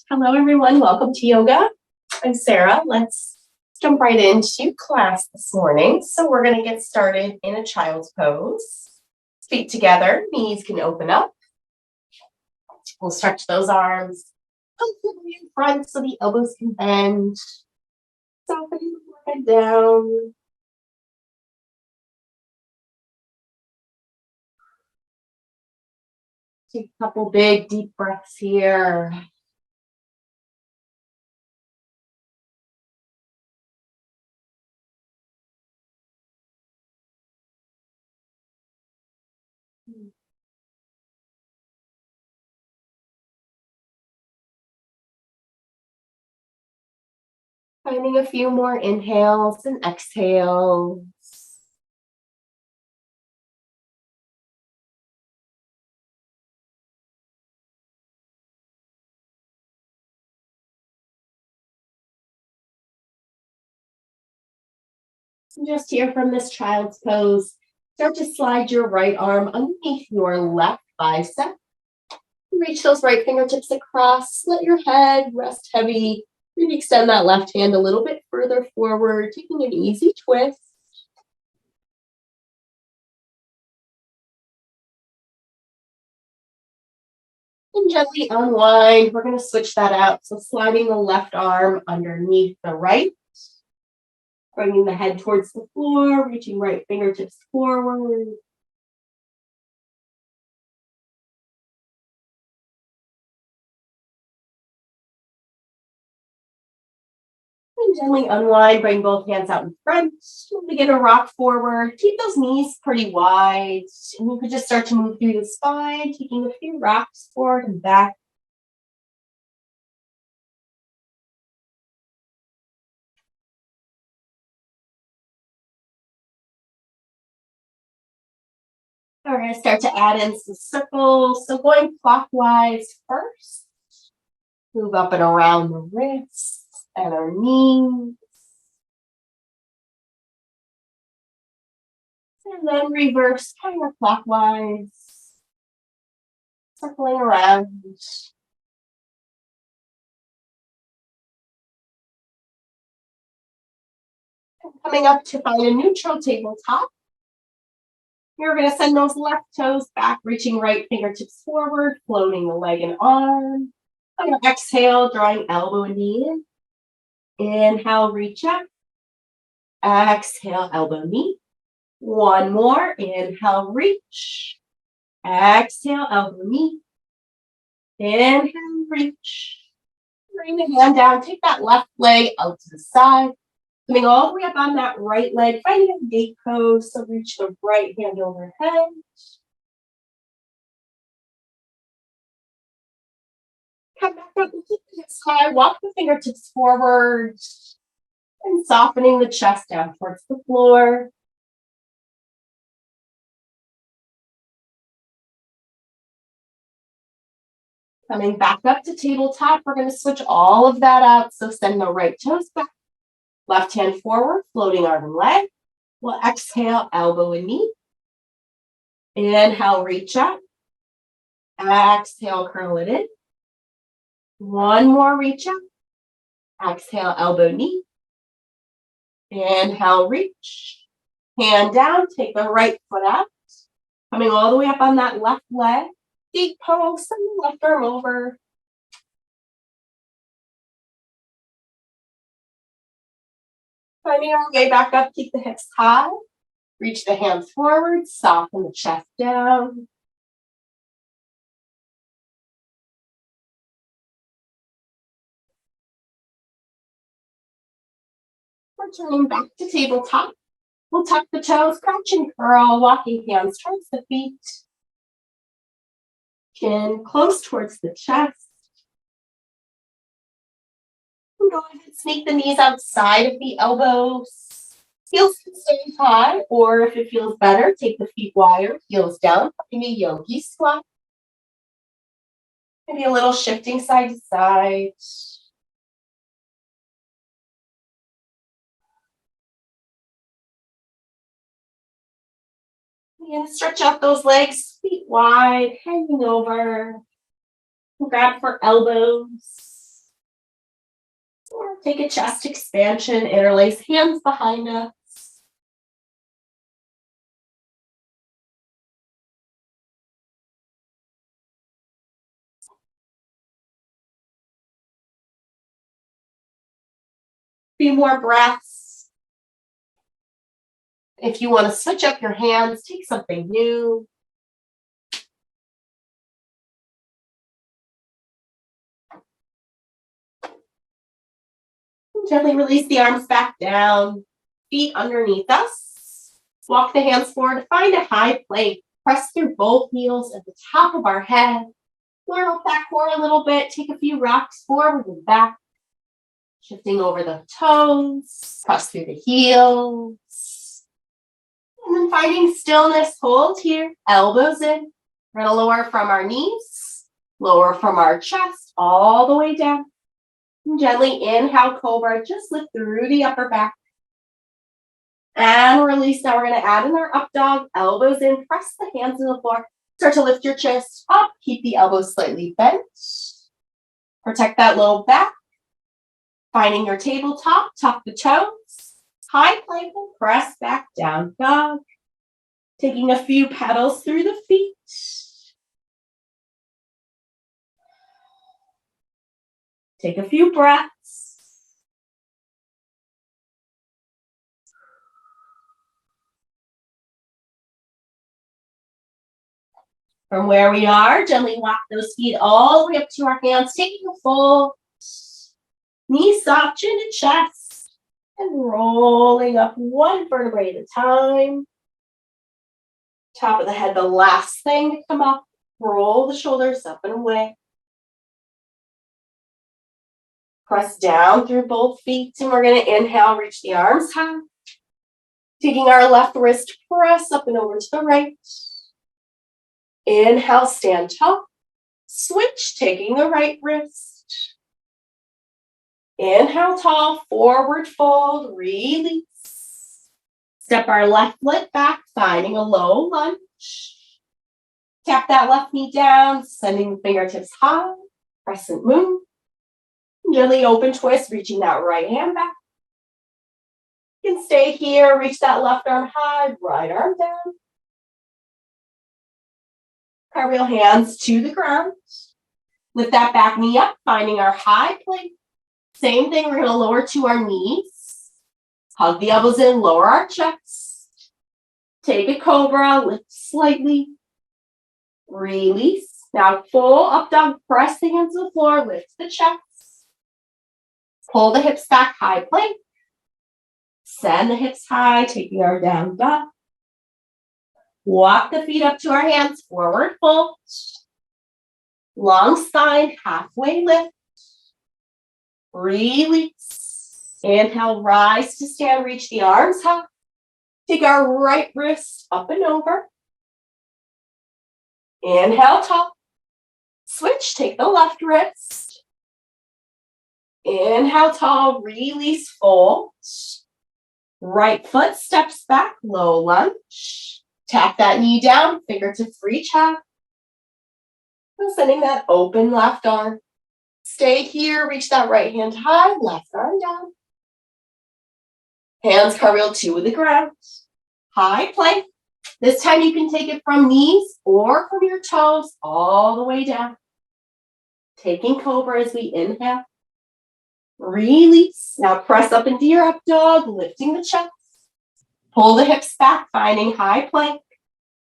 Hello, everyone. Welcome to yoga. I'm Sarah. Let's jump right into class this morning. So we're going to get started in a child's pose. Feet together, knees can open up. We'll stretch those arms comfortably in front so the elbows can bend. Softening the forehead down. Take a couple big, deep breaths here. Finding a few more inhales and exhales. And just here from this child's pose, start to slide your right arm underneath your left bicep. Reach those right fingertips across, let your head rest heavy. Maybe extend that left hand a little bit further forward, taking an easy twist. And gently unwind. We're going to switch that out. So sliding the left arm underneath the right. Bringing the head towards the floor, reaching right fingertips forward. And gently unwind, bring both hands out in front. We'll begin to rock forward. Keep those knees pretty wide. And you could just start to move through the spine, taking a few rocks forward and back. We're going to start to add in some circles. So going clockwise first. Move up and around the wrists and our knees. And then reverse counterclockwise. Circling around. And coming up to find a neutral tabletop. You're going to send those left toes back, reaching right fingertips forward, floating the leg and arm. On your exhale, drawing elbow and knee in. Inhale, reach up. Exhale, elbow, knee. One more. Inhale, reach. Exhale, elbow, knee. Inhale, reach. Bring the hand down. Take that left leg out to the side. Coming all the way up on that right leg, finding a gate pose. So reach the right hand overhead. Come back up and keep the hips high. Walk the fingertips forward. And softening the chest down towards the floor. Coming back up to tabletop, we're going to switch all of that out. So send the right toes back. Left hand forward, floating arm and leg. We'll exhale, elbow and knee. Inhale, reach up. Exhale, curl it in. One more reach up. Exhale, elbow, knee. Inhale, reach. Hand down, take the right foot out. Coming all the way up on that left leg. Deep pose, send the left arm over. Finding our way back up, keep the hips high. Reach the hands forward, soften the chest down. Returning back to tabletop. We'll tuck the toes, crunch and curl, walking hands towards the feet. Chin close towards the chest. And go ahead, sneak the knees outside of the elbows. Heels can stay high, or if it feels better, take the feet wider, heels down, in a yogi squat. Maybe a little shifting side to side. And stretch out those legs, feet wide, hanging over. Grab for elbows. Or take a chest expansion, interlace hands behind us. Few more breaths. If you want to switch up your hands, take something new. Gently release the arms back down, feet underneath us. Walk the hands forward, find a high plank. Press through both heels at the top of our head. Flare up that core a little bit. Take a few rocks forward and back. Shifting over the toes. Press through the heels. And then finding stillness, hold here. Elbows in. We're going to lower from our knees. Lower from our chest all the way down. And gently inhale, cobra. Just lift through the upper back. And release. Now we're going to add in our up dog. Elbows in. Press the hands to the floor. Start to lift your chest up. Keep the elbows slightly bent. Protect that low back. Finding your tabletop. Tuck the toes. High plank and press back down dog. Taking a few petals through the feet. Take a few breaths. From where we are, gently walk those feet all the way up to our hands, taking a full knee soft, chin to chest, and rolling up one vertebrae at a time. Top of the head, the last thing to come up. Roll the shoulders up and away. Press down through both feet, and we're going to inhale, reach the arms high. Taking our left wrist, press up and over to the right. Inhale, stand tall. Switch, taking the right wrist. Inhale, tall, forward fold, release. Step our left leg back, finding a low lunge. Tap that left knee down, sending the fingertips high. Crescent moon. Gently open twist, reaching that right hand back. You can stay here, reach that left arm high, right arm down. Cartwheel hands to the ground. Lift that back knee up, finding our high plank. Same thing, we're going to lower to our knees. Hug the elbows in, lower our chest. Take a cobra, lift slightly. Release. Now full up dog, press the hands to the floor, lift the chest. Pull the hips back, high plank. Send the hips high, taking our down dog. Walk the feet up to our hands, forward fold. Long spine, halfway lift. Release. Inhale, rise to stand, reach the arms high. Take our right wrist up and over. Inhale, tall. Switch, take the left wrist. Inhale, tall, release, fold. Right foot steps back, low lunge. Tap that knee down, fingertips reach high. And sending that open left arm. Stay here, reach that right hand high, left arm down. Hands cartwheel to the ground. High plank. This time you can take it from knees or from your toes all the way down. Taking cobra as we inhale. Release. Now press up into your up dog, lifting the chest. Pull the hips back, finding high plank.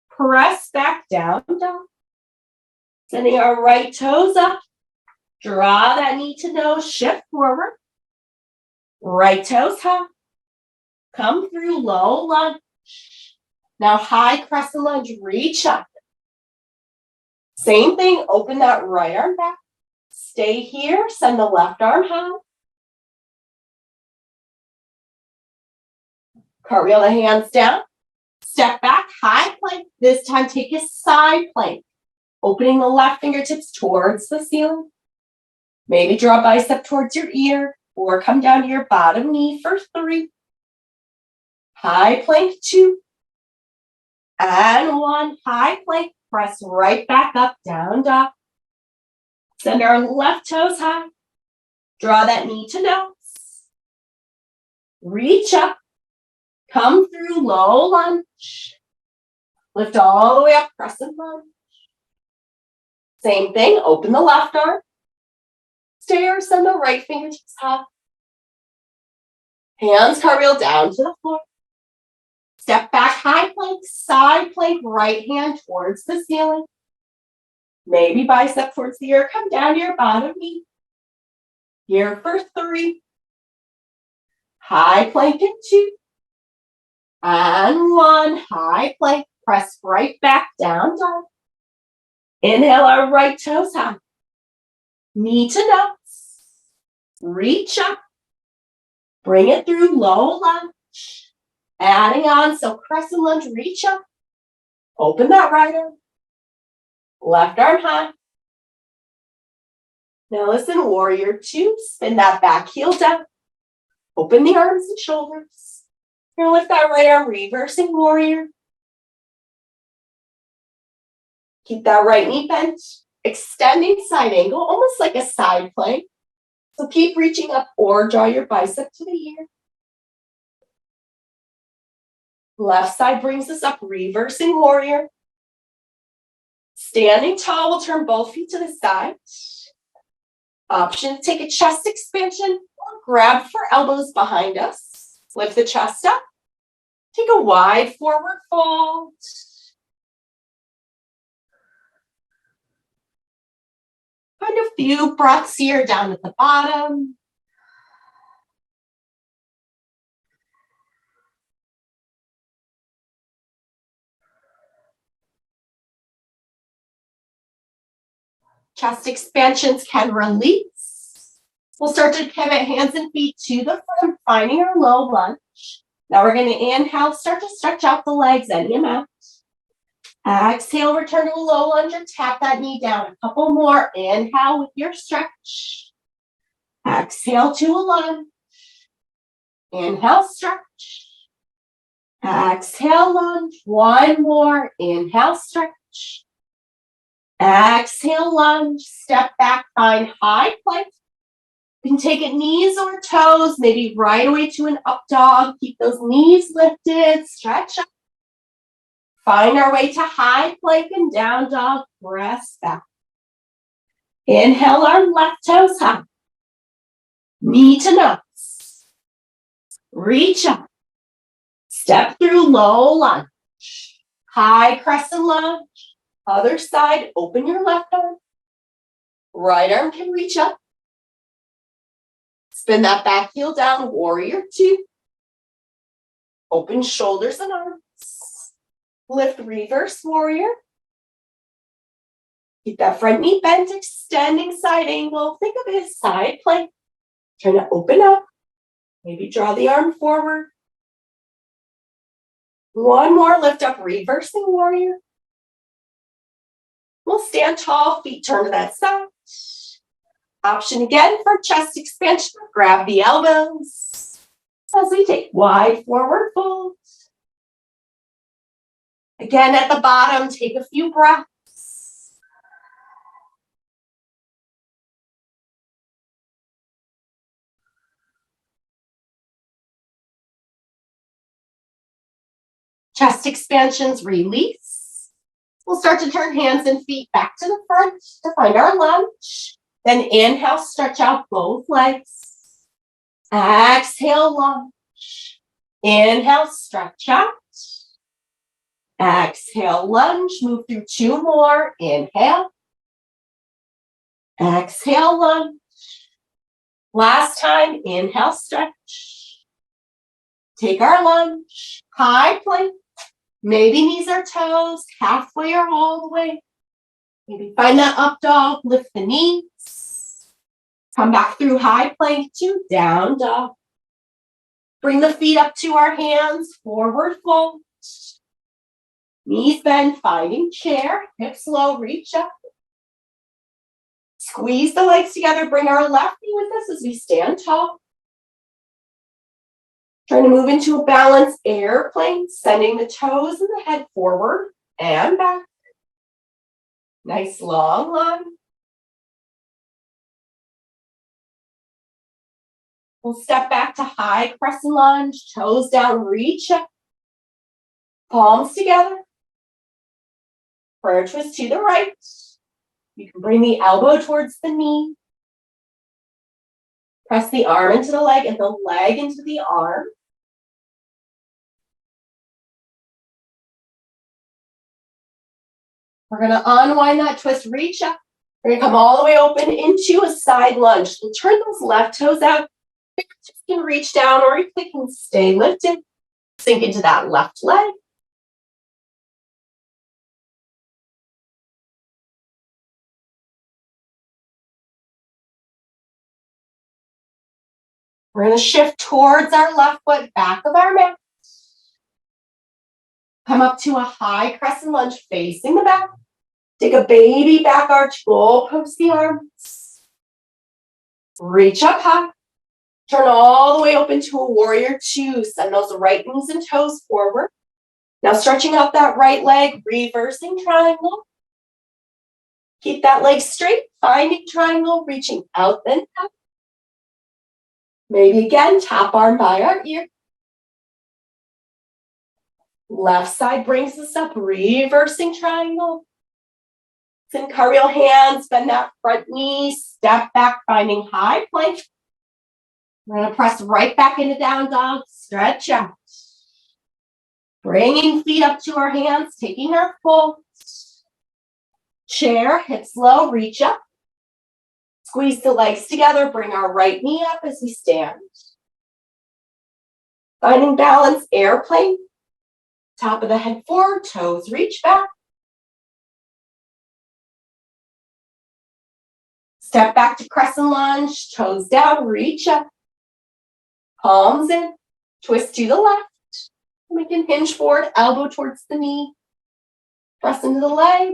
Press back down dog. Sending our right toes up. Draw that knee to nose, shift forward. Right toes high. Come through, low lunge. Now high crescent lunge, reach up. Same thing, open that right arm back. Stay here, send the left arm high. Cartwheel the hands down. Step back, high plank. This time take a side plank. Opening the left fingertips towards the ceiling. Maybe draw a bicep towards your ear or come down to your bottom knee for 3. High plank 2. And 1. High plank. Press right back up, down dog. Send our left toes high. Draw that knee to nose. Reach up. Come through low lunge. Lift all the way up, crescent lunge. Same thing, open the left arm. Stay or send the right fingertips high. Hands cartwheel down to the floor. Step back, high plank, side plank, right hand towards the ceiling. Maybe bicep towards the ear, come down to your bottom knee. Here for 3. High plank in 2. And 1, high plank, press right back down dog. Inhale our right toes high. Knee to nose. Reach up. Bring it through low lunge. Adding on, so crescent lunge, reach up. Open that right arm. Left arm high. Now listen, warrior 2. Spin that back heel down. Open the arms and shoulders. You're gonna lift that right arm, reversing warrior. Keep that right knee bent. Extending side angle, almost like a side plank. So keep reaching up or draw your bicep to the ear. Left side brings us up, reversing warrior. Standing tall, we'll turn both feet to the side. Option to take a chest expansion or grab for elbows behind us. Lift the chest up. Take a wide forward fold. Find a few breaths here down at the bottom. Chest expansions can release. We'll start to pivot hands and feet to the front, finding our low lunge. Now we're going to inhale, start to stretch out the legs, any amount. Exhale, return to a low lunge and tap that knee down. A couple more. Inhale with your stretch. Exhale to a lunge. Inhale, stretch. Exhale, lunge. One more. Inhale, stretch. Exhale, lunge. Step back, find high plank. You can take it knees or toes, maybe right away to an up dog. Keep those knees lifted, stretch up. Find our way to high plank and down dog, press back. Inhale our left toes high. Knee to nose. Reach up. Step through low lunge. High crescent lunge. Other side, open your left arm. Right arm can reach up. Spin that back heel down, warrior 2. Open shoulders and arms. Lift reverse warrior. Keep that front knee bent, extending side angle. Think of it as side plank. Trying to open up. Maybe draw the arm forward. One more, lift up, reversing warrior. We'll stand tall, feet turn to that side. Option again for chest expansion, grab the elbows. As we take wide forward fold. Again, at the bottom, take a few breaths. Chest expansions, release. We'll start to turn hands and feet back to the front to find our lunge. Then inhale, stretch out both legs. Exhale, lunge. Inhale, stretch out. Exhale, lunge. Move through 2 more. Inhale. Exhale, lunge. Last time, inhale, stretch. Take our lunge. High plank. Maybe knees or toes, halfway or all the way. Maybe find that up dog, lift the knees. Come back through high plank to down dog. Bring the feet up to our hands, forward fold. Knees bend, finding chair, hips low, reach up. Squeeze the legs together, bring our left knee with us as we stand tall. Trying to move into a balanced airplane, sending the toes and the head forward and back. Nice long line. We'll step back to high crescent lunge, toes down, reach up, palms together. Prayer twist to the right. You can bring the elbow towards the knee. Press the arm into the leg and the leg into the arm. We're going to unwind that twist, reach up. We're going to come all the way open into a side lunge. And turn those left toes out. You can reach down or you can stay lifted. Sink into that left leg. We're going to shift towards our left foot, back of our mat. Come up to a high crescent lunge facing the back. Take a baby back arch, goal post the arms. Reach up high. Turn all the way open to a warrior two. Send those right knees and toes forward. Now stretching out that right leg, reversing triangle. Keep that leg straight, finding triangle, reaching out then up. Maybe again, top arm by our ear. Left side brings us up, reversing triangle. Then cartwheel hands, bend that front knee, step back, finding high plank. We're going to press right back into down dog, stretch out. Bringing feet up to our hands, taking our fold. Chair, hips low, reach up. Squeeze the legs together, bring our right knee up as we stand. Finding balance, airplane. Top of the head forward, toes reach back. Step back to crescent lunge, toes down, reach up. Palms in, twist to the left. We can hinge forward, elbow towards the knee. Press into the leg.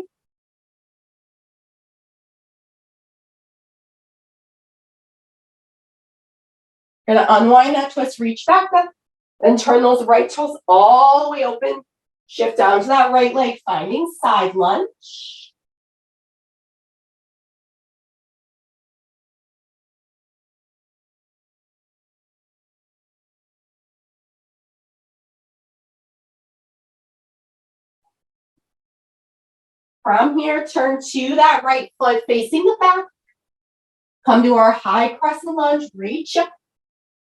We're going to unwind that twist, reach back up, then turn those right toes all the way open. Shift down to that right leg, finding side lunge. From here, turn to that right foot facing the back. Come to our high crescent lunge, reach up.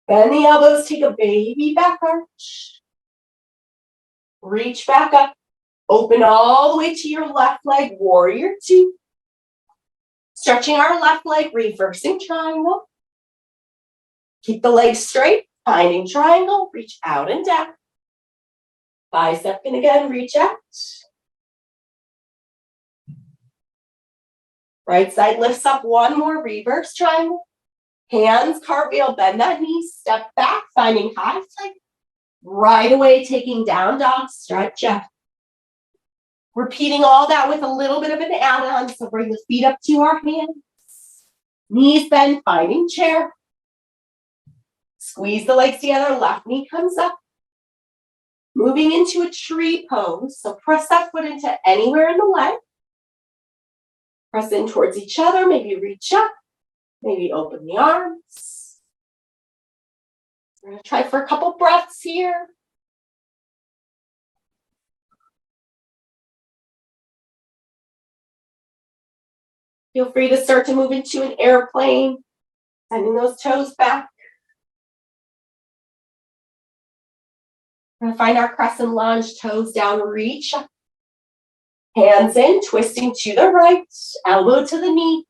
Bend the elbows, take a baby back arch. Reach back up. Open all the way to your left leg, warrior two. Stretching our left leg, reversing triangle. Keep the legs straight, finding triangle, reach out and down. Bicep in again, reach out. Right side lifts up, one more, reverse triangle. Hands, cartwheel, bend that knee, step back, finding high plank. Right away, taking down dog, stretch up. Repeating all that with a little bit of an add-on, so bring the feet up to our hands. Knees bend, finding chair. Squeeze the legs together, left knee comes up. Moving into a tree pose, so press that foot into anywhere in the leg. Press in towards each other, maybe reach up, maybe open the arms. We're going to try for a couple breaths here. Feel free to start to move into an airplane, sending those toes back. We're going to find our crescent lunge, toes down, reach up. Hands in, twisting to the right, elbow to the knee.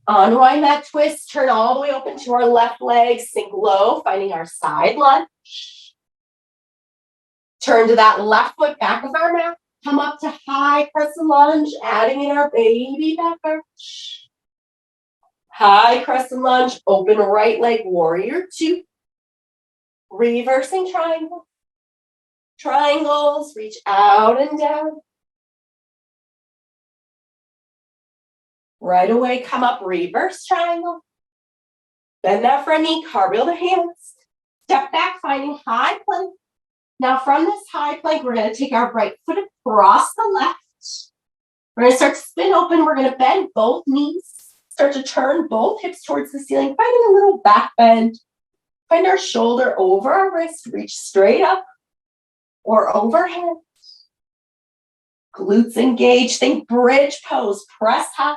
Unwind that twist, turn all the way open to our left leg, sink low, finding our side lunge. Turn to that left foot, back of our mat. Come up to high crescent lunge, adding in our baby back arch. High crescent lunge, open right leg, warrior two. Reversing triangle. Triangles, reach out and down. Right away, come up, reverse triangle. Bend that front knee, cartwheel the hands. Step back, finding high plank. Now from this high plank, we're going to take our right foot across the left. We're going to start to spin open. We're going to bend both knees. Start to turn both hips towards the ceiling, finding a little back bend. Find our shoulder over our wrist, reach straight up or overhead. Glutes engaged, think bridge pose, press high.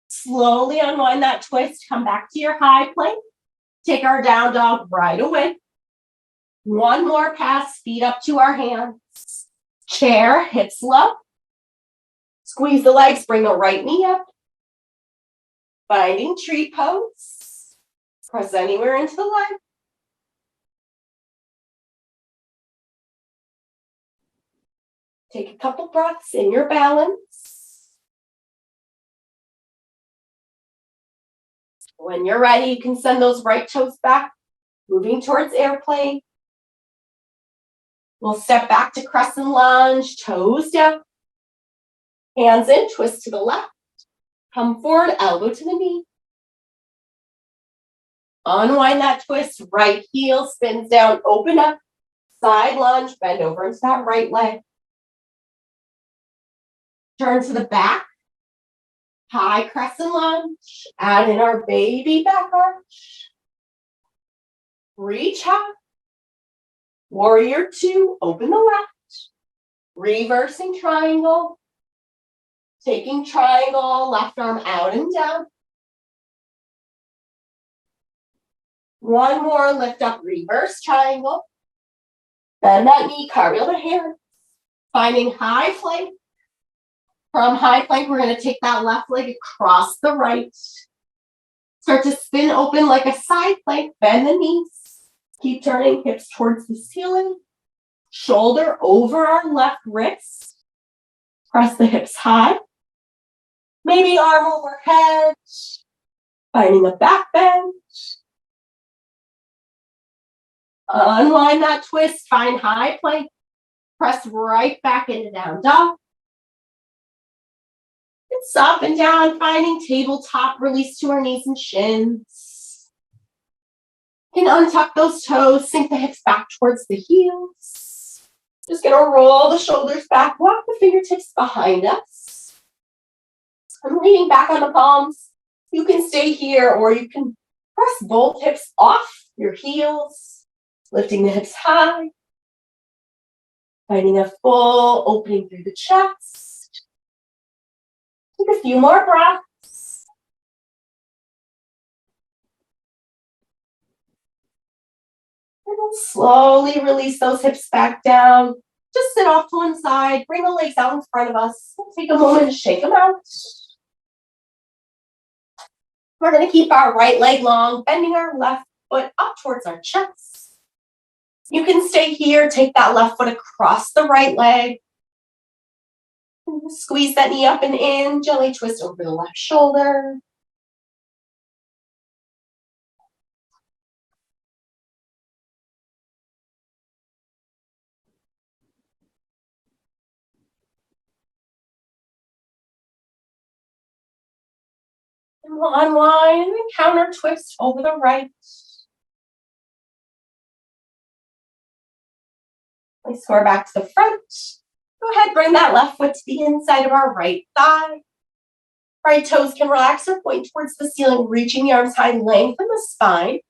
Slowly unwind that twist, come back to your high plank. Take our down dog right away. One more pass, feet up to our hands. Chair, hips low. Squeeze the legs, bring the right knee up. Finding tree pose. Press anywhere into the leg. Take a couple breaths in your balance. When you're ready, you can send those right toes back, moving towards airplane. We'll step back to crescent lunge, toes down. Hands in, twist to the left. Come forward, elbow to the knee. Unwind that twist, right heel spins down, open up. Side lunge, bend over into that right leg. Turn to the back. High crescent lunge. Add in our baby back arch. Reach high. Warrior two, open the left. Reversing triangle. Taking triangle, left arm out and down. One more, lift up, reverse triangle. Bend that knee, cartwheel the hands. Finding high plank. From high plank, we're going to take that left leg across the right. Start to spin open like a side plank, bend the knees. Keep turning hips towards the ceiling. Shoulder over our left wrist. Press the hips high. Maybe arm overhead. Finding a back bend. Unwind that twist, find high plank. Press right back into down dog. It's up and down, finding tabletop, release to our knees and shins. You can untuck those toes, sink the hips back towards the heels. Just gonna roll the shoulders back, walk the fingertips behind us. I'm leaning back on the palms. You can stay here or you can press both hips off your heels, lifting the hips high. Finding a full opening through the chest. Take a few more breaths. And then slowly release those hips back down. Just sit off to one side. Bring the legs out in front of us. We'll take a moment to shake them out. We're going to keep our right leg long, bending our left foot up towards our chest. You can stay here. Take that left foot across the right leg. Squeeze that knee up and in, gently twist over the left shoulder. And we'll unwind and counter twist over the right. Place square back to the front. Go ahead, bring that left foot to the inside of our right thigh. Right toes can relax or point towards the ceiling, reaching the arms high, lengthen the spine.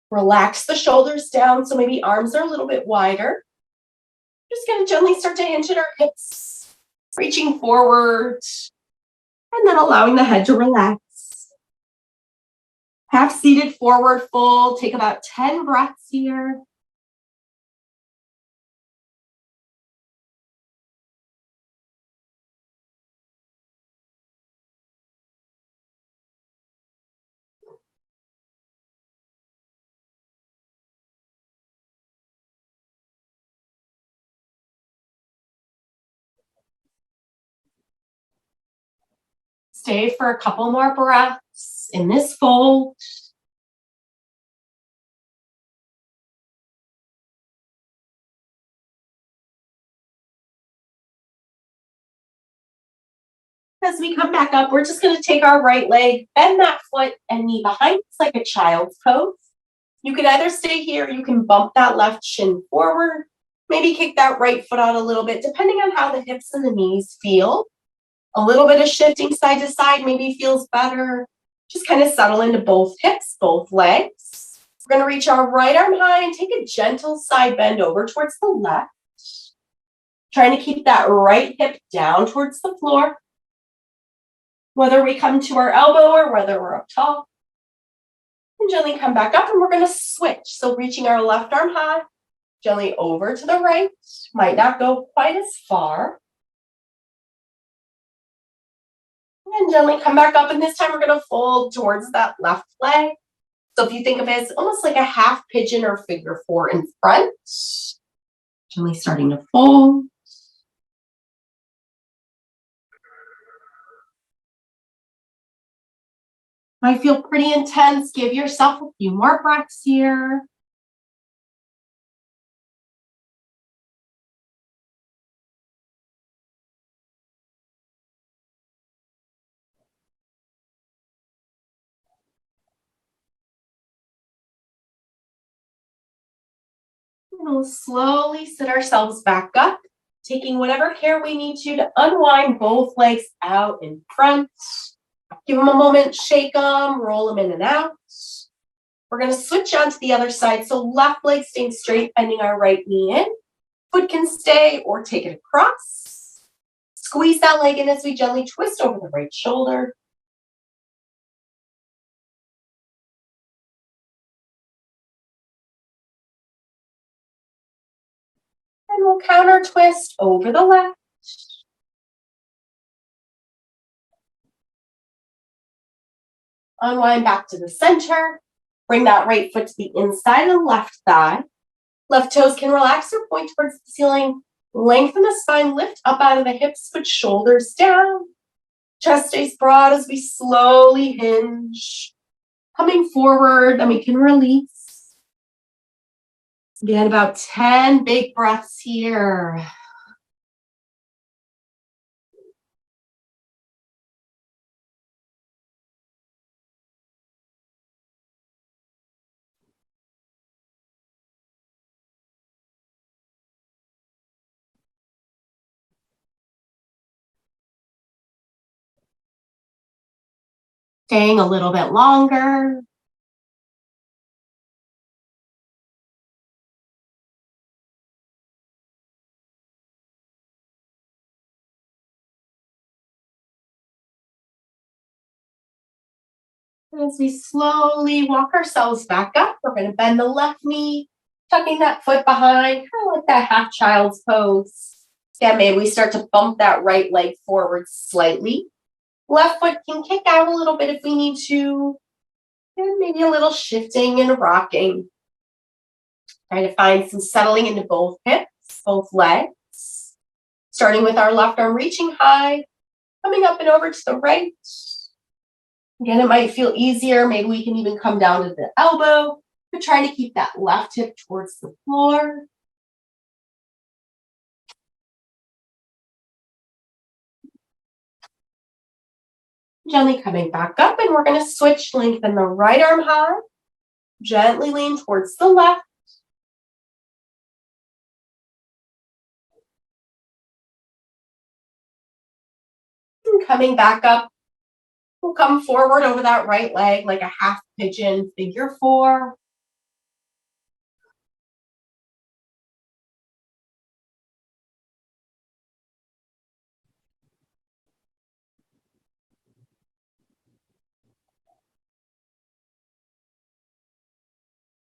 Relax the shoulders down, so maybe arms are a little bit wider. Just gonna gently start to hinge at our hips, reaching forward, and then allowing the head to relax. Half seated forward fold, take about 10 breaths here. Stay for a couple more breaths in this fold. As we come back up, we're just going to take our right leg, bend that foot and knee behind us like a child's pose. You can either stay here, you can bump that left shin forward, maybe kick that right foot out a little bit, depending on how the hips and the knees feel. A little bit of shifting side to side maybe feels better. Just kind of settle into both hips, both legs. We're going to reach our right arm high and take a gentle side bend over towards the left. Trying to keep that right hip down towards the floor. Whether we come to our elbow or whether we're up tall. And gently come back up and we're going to switch. So reaching our left arm high, gently over to the right. Might not go quite as far. And gently come back up, and this time we're going to fold towards that left leg. So if you think of it as almost like a half pigeon or figure four in front, gently starting to fold. Might feel pretty intense. Give yourself a few more breaths here. We'll slowly sit ourselves back up, taking whatever care we need to unwind both legs out in front. Give them a moment, shake them, roll them in and out. We're going to switch on to the other side. So left leg staying straight, bending our right knee in. Foot can stay or take it across. Squeeze that leg in as we gently twist over the right shoulder. And we'll counter twist over the left. Unwind back to the center. Bring that right foot to the inside of the left thigh. Left toes can relax or point towards the ceiling. Lengthen the spine, lift up out of the hips, put shoulders down. Chest stays broad as we slowly hinge. Coming forward, then we can release. Again, about 10 big breaths here. Staying a little bit longer. As we slowly walk ourselves back up, we're going to bend the left knee, tucking that foot behind, kind of like that half child's pose. Yeah, maybe we start to bump that right leg forward slightly. Left foot can kick out a little bit if we need to. And maybe a little shifting and rocking. Trying to find some settling into both hips, both legs. Starting with our left arm reaching high, coming up and over to the right. Again, it might feel easier. Maybe we can even come down to the elbow. But trying to keep that left hip towards the floor. Gently coming back up, and we're going to switch, lengthen the right arm high. Gently lean towards the left. And coming back up, we'll come forward over that right leg like a half pigeon, figure four.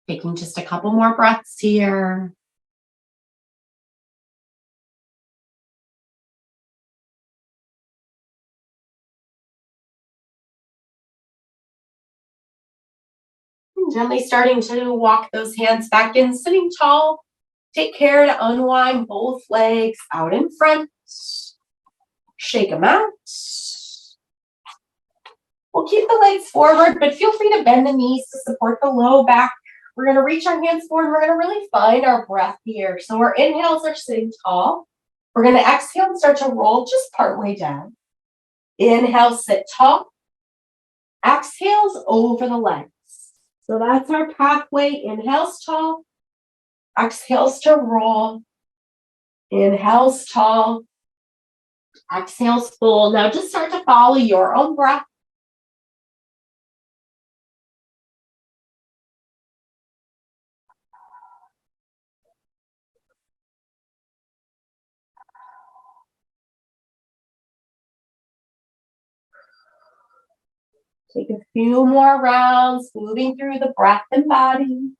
Taking just a couple more breaths here. And gently starting to walk those hands back in, sitting tall. Take care to unwind both legs out in front. Shake them out. We'll keep the legs forward, but feel free to bend the knees to support the low back. We're going to reach our hands forward. We're going to really find our breath here. So our inhales are sitting tall. We're going to exhale and start to roll just partway down. Inhale, sit tall. Exhales over the legs. So that's our pathway. Inhales tall. Exhales to roll. Inhales tall. Exhale's full. Now just start to follow your own breath. Take a few more rounds, moving through the breath and body.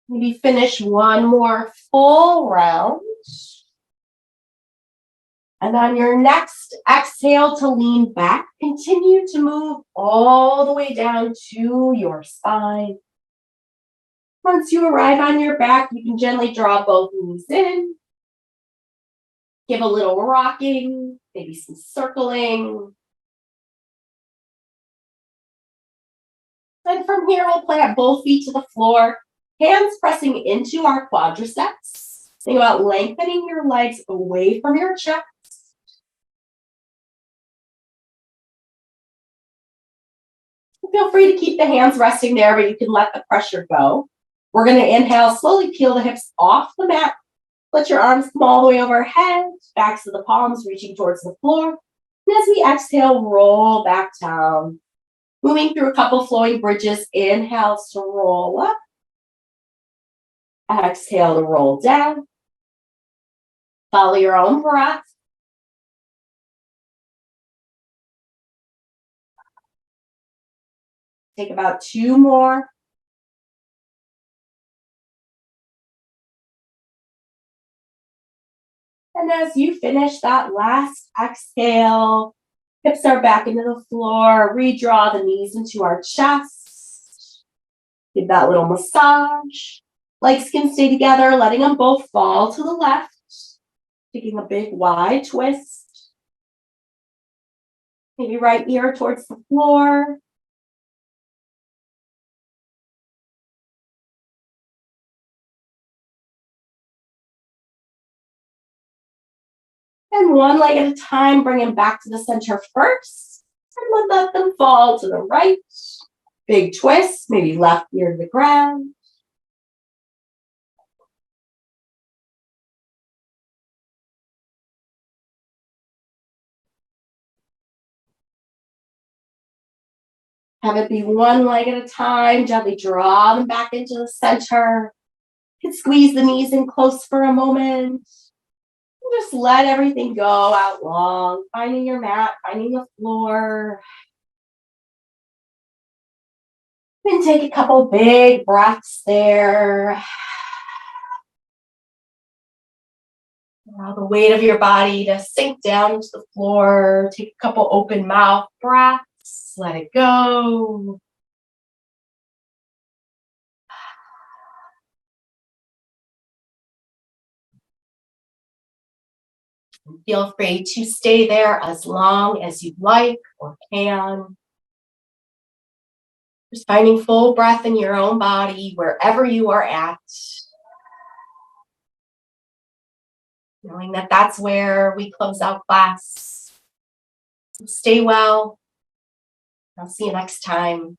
Maybe finish one more full round. And on your next exhale to lean back, continue to move all the way down to your spine. Once you arrive on your back, you can gently draw both knees in. Give a little rocking, maybe some circling. And from here, we'll plant both feet to the floor, hands pressing into our quadriceps. Think about lengthening your legs away from your chest. Feel free to keep the hands resting there, but you can let the pressure go. We're going to inhale, slowly peel the hips off the mat. Let your arms come all the way overhead, backs of the palms reaching towards the floor. And as we exhale, roll back down. Moving through a couple flowing bridges, inhale to roll up. Exhale to roll down. Follow your own breath. Take about 2 more. And as you finish that last exhale, hips are back into the floor. Redraw the knees into our chest. Give that little massage. Legs can stay together, letting them both fall to the left. Taking a big wide twist. Maybe right ear towards the floor. And one leg at a time, bring them back to the center first. And let them fall to the right. Big twist, maybe left ear to the ground. Have it be one leg at a time. Gently draw them back into the center. You can squeeze the knees in close for a moment. And just let everything go out long, finding your mat, finding the floor. And take a couple big breaths there. Allow the weight of your body to sink down to the floor. Take a couple open mouth breaths. Let it go. Feel free to stay there as long as you'd like or can. Just finding full breath in your own body, wherever you are at. Knowing that that's where we close out class. Stay well. I'll see you next time.